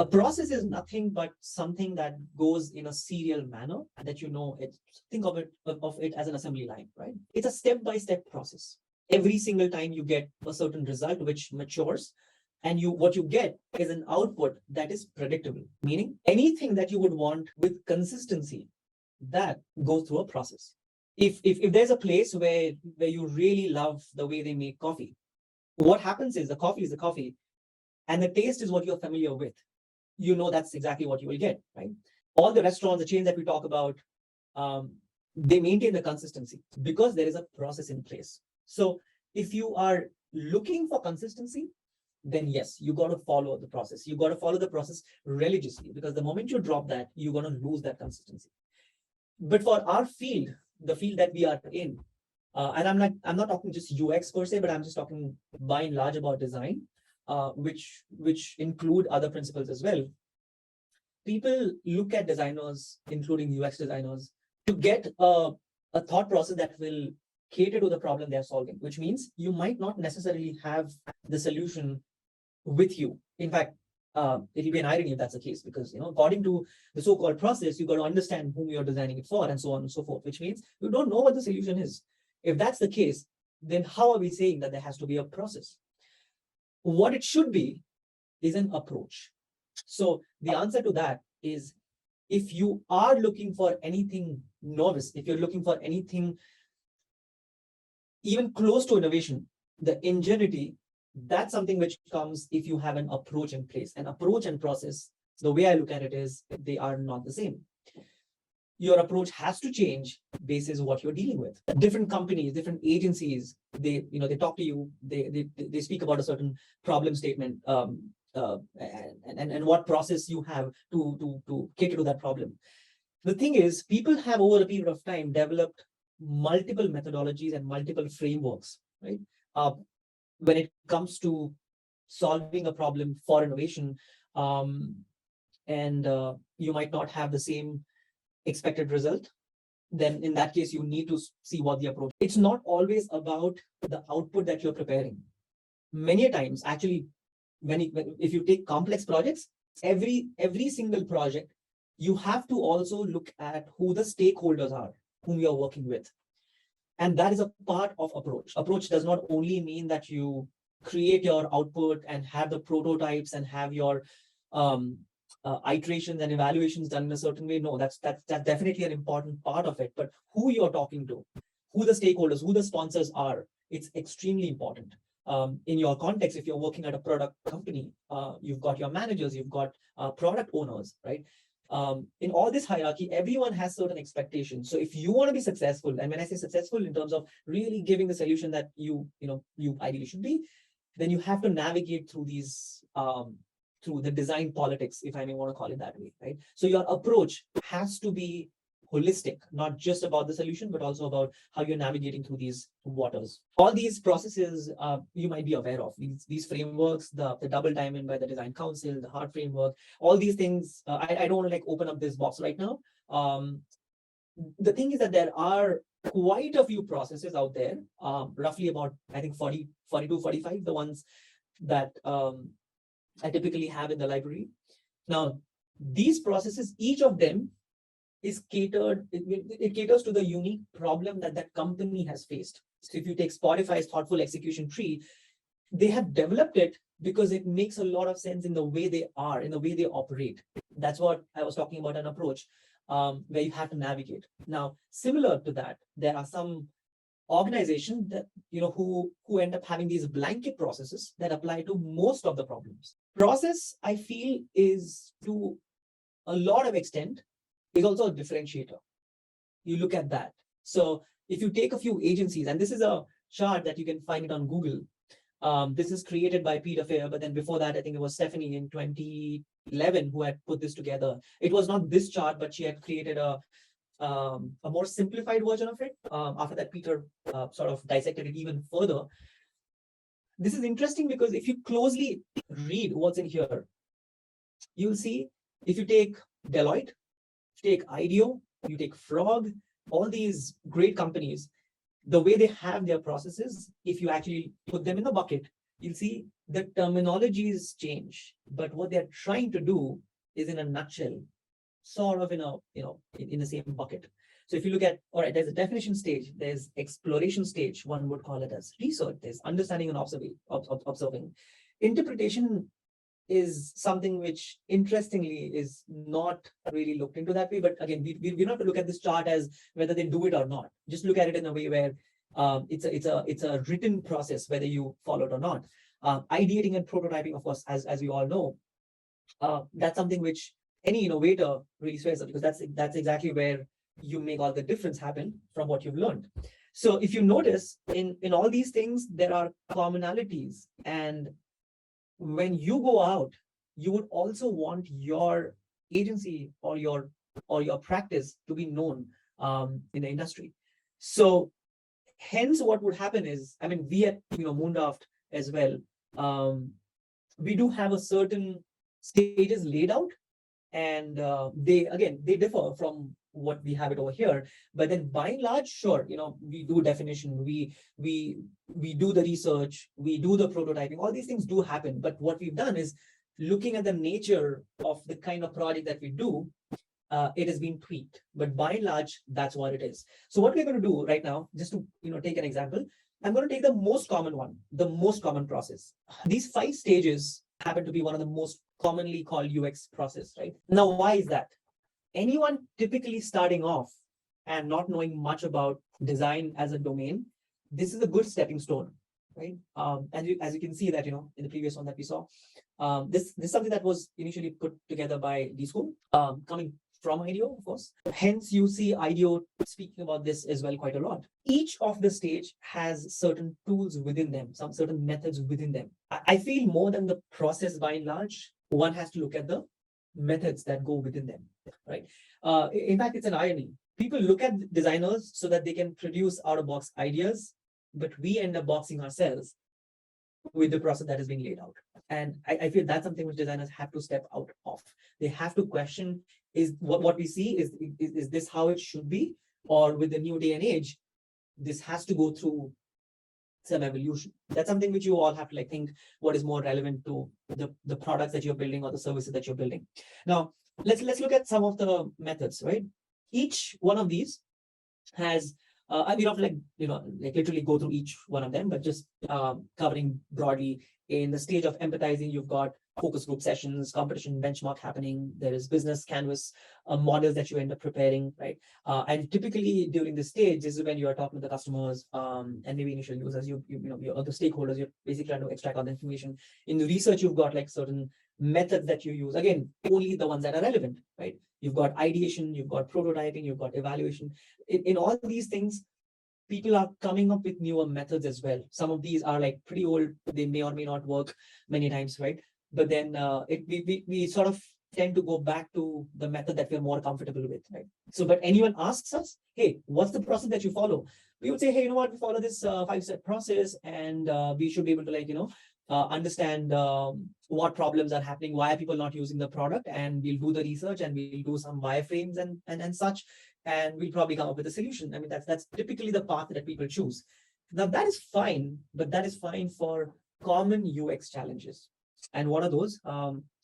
A process is nothing but something that goes in a serial manner that think of it as an assembly line, right? It's a step-by-step process. Every single time you get a certain result which matures, and what you get is an output that is predictable, meaning anything that you would want with consistency, that goes through a process. If there's a place where you really love the way they make coffee, what happens is the coffee is the coffee, and the taste is what you're familiar with. That's exactly what you will get, right? All the restaurants, the chains that we talk about, they maintain the consistency because there is a process in place. So if you are looking for consistency, then yes, you got to follow the process. You got to follow the process religiously, because the moment you drop that, you're going to lose that consistency. But for our field, the field that we are in, and I'm not talking just UX per se, but I'm just talking by and large about design, which include other principles as well. People look at designers, including UX designers, to get a thought process that will cater to the problem they're solving, which means you might not necessarily have the solution with you. In fact, it'll be an irony if that's the case, because according to the so-called process, you got to understand whom you're designing it for, and so on and so forth, which means you don't know what the solution is. If that's the case, then how are we saying that there has to be a process? What it should be is an approach. So the answer to that is, if you are looking for anything novice, if you're looking for anything even close to innovation, the ingenuity, that's something which comes if you have an approach in place. An approach and process, the way I look at it is, they are not the same. Your approach has to change based on what you're dealing with. Different companies, different agencies, they talk to you, they speak about a certain problem statement, and what process you have to cater to that problem. The thing is, people have over a period of time developed multiple methodologies and multiple frameworks, right? When it comes to solving a problem for innovation, and you might not have the same expected result, then in that case, you need to see what the approach. It's not always about the output that you're preparing. Many times, actually, if you take complex projects, every single project, you have to also look at who the stakeholders are, whom you're working with. And that is a part of approach. Approach does not only mean that you create your output and have the prototypes and have your iterations and evaluations done in a certain way. No, that's definitely an important part of it. But who you're talking to, who the stakeholders, who the sponsors are, it's extremely important. In your context, if you're working at a product company, you've got your managers, you've got product owners, right? In all this hierarchy, everyone has certain expectations. So if you want to be successful, and when I say successful in terms of really giving the solution that you ideally should be, then you have to navigate through these through the design politics, if I may want to call it that way, right? So your approach has to be holistic, not just about the solution, but also about how you're navigating through these waters. All these processes you might be aware of, these frameworks, the double diamond by the Design Council, the HEART framework, all these things. I don't want to open up this box right now. The thing is that there are quite a few processes out there, roughly about, I think 42, 45, the ones that I typically have in the library. Now, these processes, each of them is catered, it caters to the unique problem that company has faced. So if you take Spotify's thoughtful execution tree, they have developed it because it makes a lot of sense in the way they are, in the way they operate. That's what I was talking about, an approach where you have to navigate. Now, similar to that, there are some organizations that who end up having these blanket processes that apply to most of the problems. Process, I feel, is to a lot of extent is also a differentiator. You look at that. So if you take a few agencies, and this is a chart that you can find it on Google. This is created by Peter Fair, but then before that, I think it was Stephanie in 2011 who had put this together. It was not this chart, but she had created a more simplified version of it. After that, Peter sort of dissected it even further. This is interesting because if you closely read what's in here, you'll see, if you take Deloitte, if you take IDEO, you take Frog, all these great companies, the way they have their processes, if you actually put them in the bucket, you'll see the terminologies change, but what they're trying to do is in a nutshell, sort of in a, in the same bucket. So if you look at, all right, there's a definition stage, there's exploration stage, one would call it as research, there's understanding and observing. Interpretation is something which interestingly is not really looked into that way. But again, we don't have to look at this chart as whether they do it or not. Just look at it in a way where it's a written process, whether you follow it or not. Ideating and prototyping, of course, as we all know, that's something which any innovator really swears at, because that's exactly where you make all the difference happen from what you've learned. So if you notice in all these things, there are commonalities, and when you go out, you would also want your agency or your practice to be known in the industry. So hence what would happen is, I mean, we at Moonraft as well, we do have a certain stages laid out, and they differ from what we have it over here. But then by and large, sure, we do definition, we do the research, we do the prototyping, all these things do happen. But what we've done is, looking at the nature of the kind of project that we do, it has been tweaked, but by and large, that's what it is. So what we're going to do right now, just to take an example, I'm going to take the most common one, the most common process. These 5 stages happen to be one of the most commonly called UX process, right? Now, why is that? Anyone typically starting off and not knowing much about design as a domain, this is a good stepping stone, right? As you can see that, in the previous one that we saw, this is something that was initially put together by D School, coming from IDEO, of course. Hence, you see IDEO speaking about this as well quite a lot. Each of the stage has certain tools within them, some certain methods within them. I feel more than the process by and large, one has to look at the methods that go within them, right? In fact, it's an irony. People look at designers so that they can produce out-of-box ideas, but we end up boxing ourselves with the process that is being laid out. And I feel that's something which designers have to step out of. They have to question, is what we see, is this how it should be? Or with the new day and age, this has to go through some evolution. That's something which you all have to think what is more relevant to the products that you're building or the services that you're building. Now, let's look at some of the methods, right? Each one of these has we don't have to literally go through each one of them, but just covering broadly. In the stage of empathizing, you've got focus group sessions, competition benchmark happening. There is business canvas models that you end up preparing, right? And typically during this stage, this is when you are talking to the customers and maybe initial users, your other stakeholders. You're basically trying to extract all the information. In the research, you've got certain methods that you use. Again, only the ones that are relevant, right? You've got ideation, you've got prototyping, you've got evaluation. In all these things, people are coming up with newer methods as well. Some of these are pretty old. They may or may not work many times, right? But then we sort of tend to go back to the method that we're more comfortable with, right? So, but anyone asks us, hey, what's the process that you follow? We would say, hey, we follow this 5-step process, and we should be able to understand what problems are happening, why are people not using the product, and we'll do the research and we'll do some wireframes and such, and we'll probably come up with a solution. I mean, that's typically the path that people choose. Now, that is fine, but that is fine for common UX challenges. And what are those?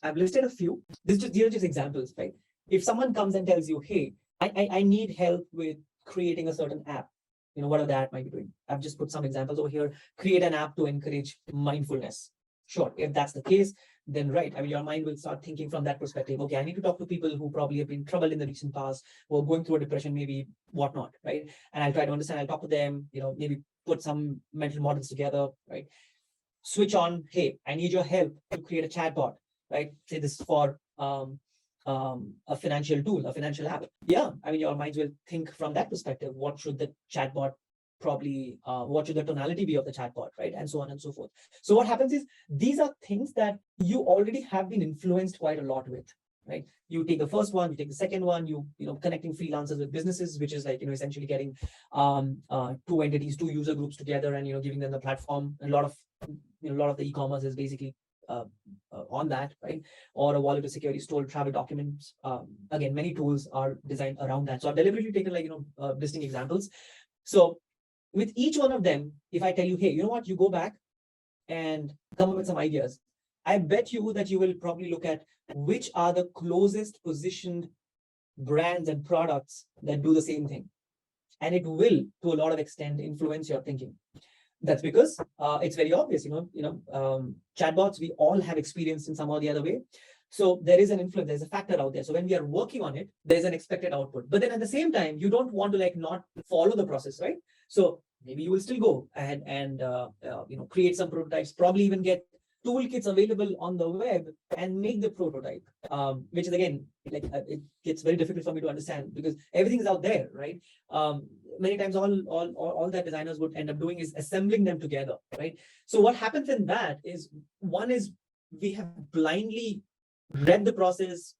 I've listed a few. These are just examples, right? If someone comes and tells you, hey, I need help with creating a certain app, what the app might be doing. I've just put some examples over here. Create an app to encourage mindfulness. Sure, if that's the case, then right. I mean, your mind will start thinking from that perspective. Okay, I need to talk to people who probably have been troubled in the recent past, or going through a depression, maybe whatnot, right? And I'll try to understand. I'll talk to them. Maybe put some mental models together, right? Switch on. Hey, I need your help to create a chatbot, right? Say this is for a financial tool, a financial app. Yeah, I mean, your minds will think from that perspective. What should the chatbot probably, what should the tonality be of the chatbot, right? And so on and so forth. So what happens is, these are things that you already have been influenced quite a lot with, right? You take the first one, you take the second one, connecting freelancers with businesses, which is essentially getting 2 entities, 2 user groups together, and giving them the platform. A lot of the e-commerce is basically on that, right? Or a wallet to security stored travel documents. Again, many tools are designed around that. So I've deliberately taken distinct examples. So with each one of them, if I tell you, hey, you go back and come up with some ideas. I bet you that you will probably look at which are the closest positioned brands and products that do the same thing. And it will, to a lot of extent, influence your thinking. That's because it's very obvious, chatbots, we all have experience in some or the other way. So there is an influence, there's a factor out there. So when we are working on it, there's an expected output. But then at the same time, you don't want to like not follow the process, right? So maybe you will still go ahead and create some prototypes, probably even get toolkits available on the web and make the prototype, which is again, it gets very difficult for me to understand because everything is out there, right? Many times all that designers would end up doing is assembling them together, right? So what happens in that is, one is we have blindly read the process,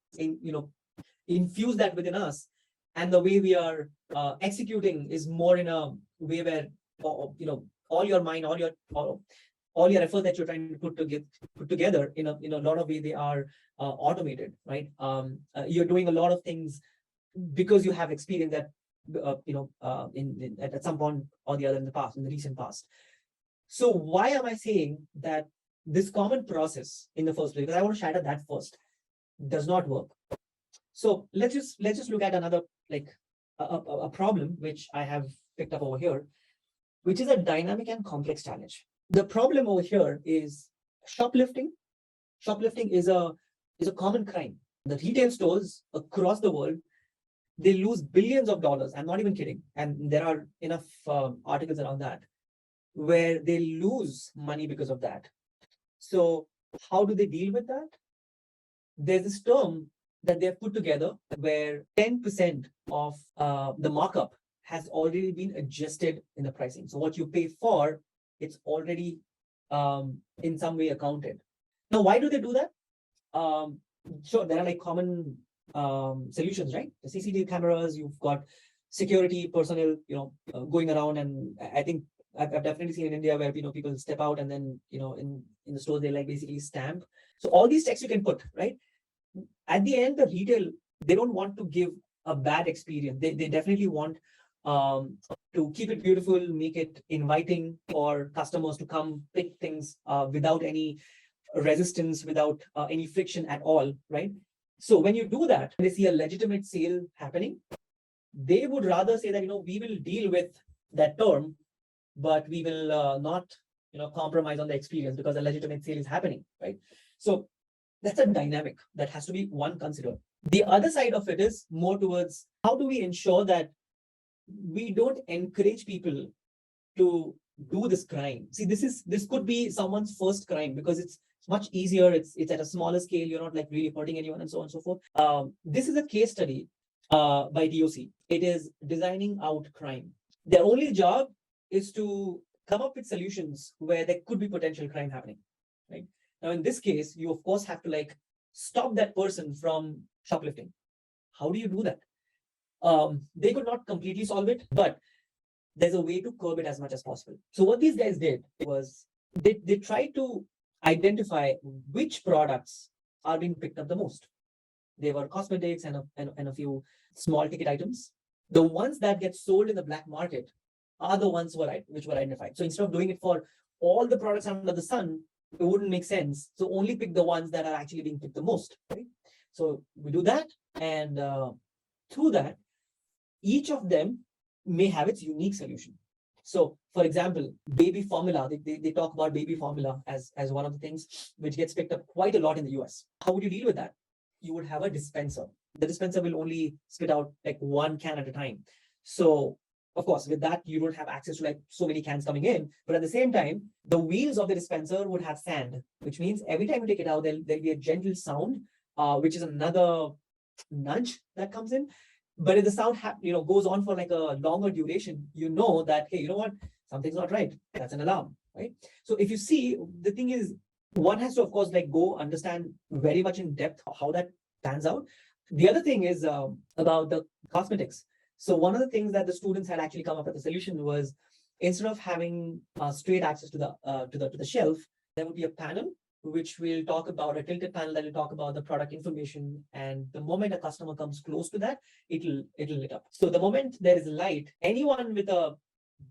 infuse that within us, and the way we are executing is more in a way where all your mind, all your effort that you're trying to put together in a lot of ways they are automated, right? You're doing a lot of things because you have experience that at some point or the other in the recent past. So why am I saying that this common process in the first place, because I want to shatter that first, does not work? So let's just look at another, like a problem which I have picked up over here, which is a dynamic and complex challenge. The problem over here is shoplifting. Shoplifting is a common crime. The retail stores across the world, they lose billions of dollars. I'm not even kidding. And there are enough articles around that where they lose money because of that. So how do they deal with that? There's this term that they've put together where 10% of the markup has already been adjusted in the pricing. So what you pay for, it's already in some way accounted. Now, why do they do that? Sure, there are like common solutions, right? The CCTV cameras, you've got security personnel, going around, and I think I've definitely seen in India where people step out and then in the stores they like basically stamp. So all these checks you can put, right? At the end, the retail, they don't want to give a bad experience. They definitely want to keep it beautiful, make it inviting for customers to come pick things without any resistance, without any friction at all, right? So when you do that, they see a legitimate sale happening, they would rather say that, we will deal with that term, but we will not, compromise on the experience because a legitimate sale is happening, right? So that's a dynamic that has to be one considered. The other side of it is more towards how do we ensure that we don't encourage people to do this crime. See, this could be someone's first crime because it's much easier. It's at a smaller scale. You're not like really hurting anyone and so on and so forth. This is a case study by DOC. It is designing out crime. Their only job is to come up with solutions where there could be potential crime happening, right? Now, in this case, you of course have to like stop that person from shoplifting. How do you do that? They could not completely solve it, but there's a way to curb it as much as possible. So what these guys did was they tried to identify which products are being picked up the most. They were cosmetics and a few small ticket items. The ones that get sold in the black market are the ones which were identified. So instead of doing it for all the products under the sun, it wouldn't make sense. So only pick the ones that are actually being picked the most, right? So we do that, and through that, each of them may have its unique solution. So, for example, baby formula, they talk about baby formula as one of the things which gets picked up quite a lot in the US. How would you deal with that? You would have a dispenser. The dispenser will only spit out like one can at a time. So, of course, with that, you don't have access to like so many cans coming in. But at the same time, the wheels of the dispenser would have sand, which means every time you take it out, there'll be a gentle sound, which is another nudge that comes in. But if the sound goes on for like a longer duration, you know that, hey, you know what? Something's not right. That's an alarm, right? So if you see, the thing is, one has to, of course, like go understand very much in depth how that pans out. The other thing is about the cosmetics. So one of the things that the students had actually come up with a solution was, instead of having straight access to the shelf, there would be a panel which will talk about, a tilted panel that will talk about the product information. And the moment a customer comes close to that, it'll lit up. So the moment there is light, anyone with a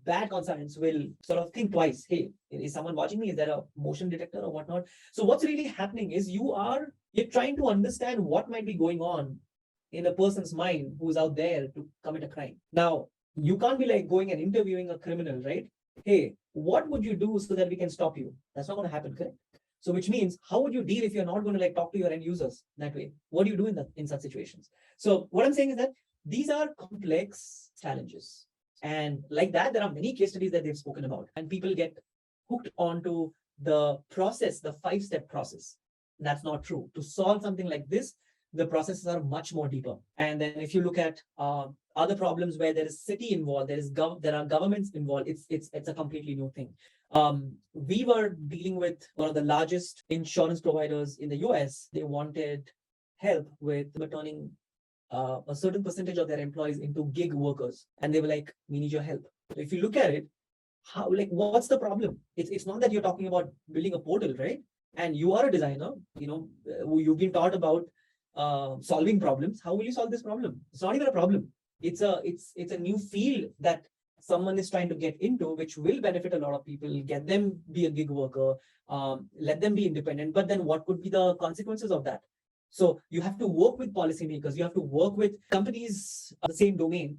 bad consultants will sort of think twice. Hey, is someone watching me? Is there a motion detector or whatnot? So what's really happening is you're trying to understand what might be going on in a person's mind who's out there to commit a crime. Now, you can't be like going and interviewing a criminal, right? Hey, what would you do so that we can stop you? That's not going to happen, correct? So which means how would you deal if you're not going to like talk to your end users that way? What do you do in such situations? So what I'm saying is that these are complex challenges. And like that, there are many case studies that they've spoken about, and people get hooked onto the process, the 5-step process. That's not true. To solve something like this, the processes are much more deeper. And then if you look at other problems where there is city involved, there are governments involved, it's a completely new thing. We were dealing with one of the largest insurance providers in the US. They wanted help with turning a certain percentage of their employees into gig workers, and they were like, "We need your help." So if you look at it, how like what's the problem? It's not that you're talking about building a portal, right? And you are a designer, you've been taught about solving problems. How will you solve this problem? It's not even a problem. It's a new field that someone is trying to get into, which will benefit a lot of people, get them be a gig worker, let them be independent. But then what could be the consequences of that? So you have to work with policymakers, you have to work with companies of the same domain,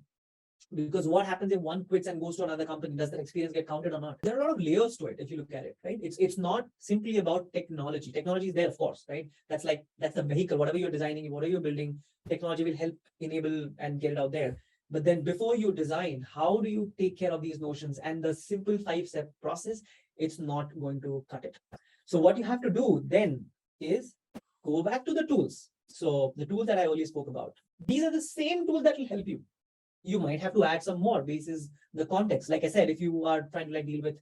because what happens if one quits and goes to another company? Does that experience get counted or not? There are a lot of layers to it if you look at it, right? It's not simply about technology. Technology is there, of course, right? That's the vehicle. Whatever you're designing, whatever you're building, technology will help enable and get it out there. But then before you design, how do you take care of these notions? And the simple 5-step process, it's not going to cut it. So what you have to do then is go back to the tools. So the tools that I earlier spoke about, these are the same tools that will help you. You might have to add some more basis the context. Like I said, if you are trying to like deal with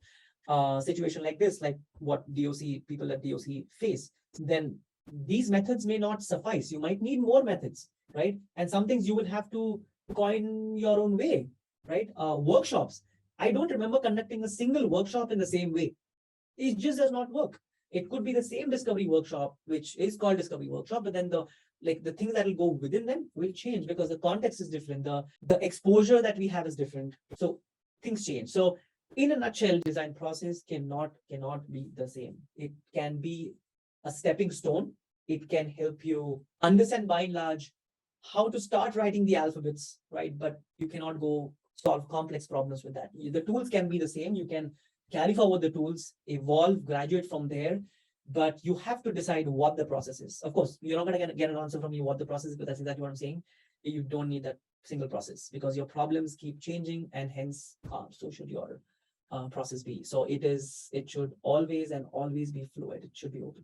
a situation like this, like what people at DOC face, then these methods may not suffice. You might need more methods, right? And some things you will have to coin your own way, right? Workshops. I don't remember conducting a single workshop in the same way. It just does not work. It could be the same discovery workshop, which is called discovery workshop, but then the things that will go within them will change because the context is different. The exposure that we have is different. So things change. So in a nutshell, design process cannot be the same. It can be a stepping stone. It can help you understand by and large how to start writing the alphabets, right? But you cannot go solve complex problems with that. The tools can be the same. You can carry forward the tools, evolve, graduate from there, but you have to decide what the process is. Of course, you're not going to get an answer from me what the process is, but that's exactly what I'm saying. You don't need that single process because your problems keep changing, and hence, so should your process be. So it should always and always be fluid. It should be open.